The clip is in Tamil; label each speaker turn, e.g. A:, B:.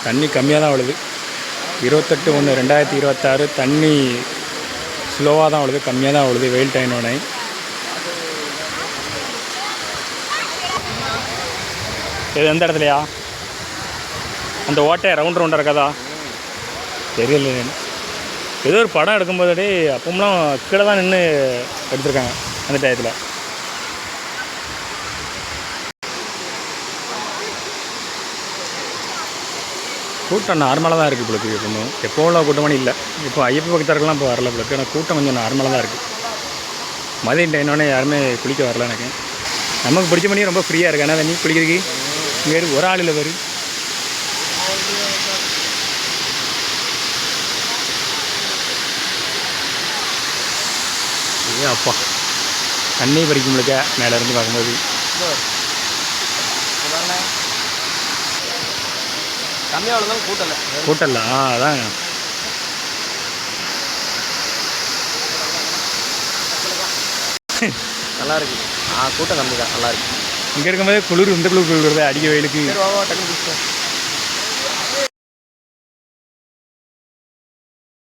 A: தண்ணி கம்மியாக தான் விழுது. 28/1/2026 தண்ணி ஸ்லோவாக தான் விழுது, கம்மியாக தான் விழுது வெயில் டைனோடனே. இது எந்த இடத்துலையா? அந்த ஓட்டையை ரவுண்டாக இருக்காதா? தெரியல. ஏதோ ஒரு படம் எடுக்கும்போது அப்போம்லாம் கீழே தான் நின்று எடுத்திருக்காங்க அந்த டயத்தில். கூட்டம் நார்மலாக தான் இருக்குது பிள்ளைக்கு. எப்பவும் எப்போவும் கூட்டமணி இல்லை. இப்போ ஐயப்ப பக்தர்கள்லாம் இப்போ வரல பிள்ளைக்கு. ஆனால் கூட்டம் கொஞ்சம் நார்மலாக தான் இருக்குது. மதியம் டைனோடனே யாருமே குளிக்க வரல. எனக்கு நமக்கு பிடிச்ச மணி ரொம்ப ஃப்ரீயாக இருக்குது. ஆனால் தண்ணி குளிக்கிறதுக்கு இங்கே ஒரு ஆள் இல்லை வரும். ஏ அப்பா தண்ணி பறிக்கும் முழுக்க மேலே இருந்து பார்க்கும்போது
B: கம்மியாக
A: கூட்டல. அதான்
B: நல்லா இருக்கு. கூட்டம் கம்மி தான், நல்லா இருக்கு.
A: இங்கே இருக்கும்போது குளிர், இந்த குளிர் அடிக்க வெயிலுக்கு.
B: டக்குனு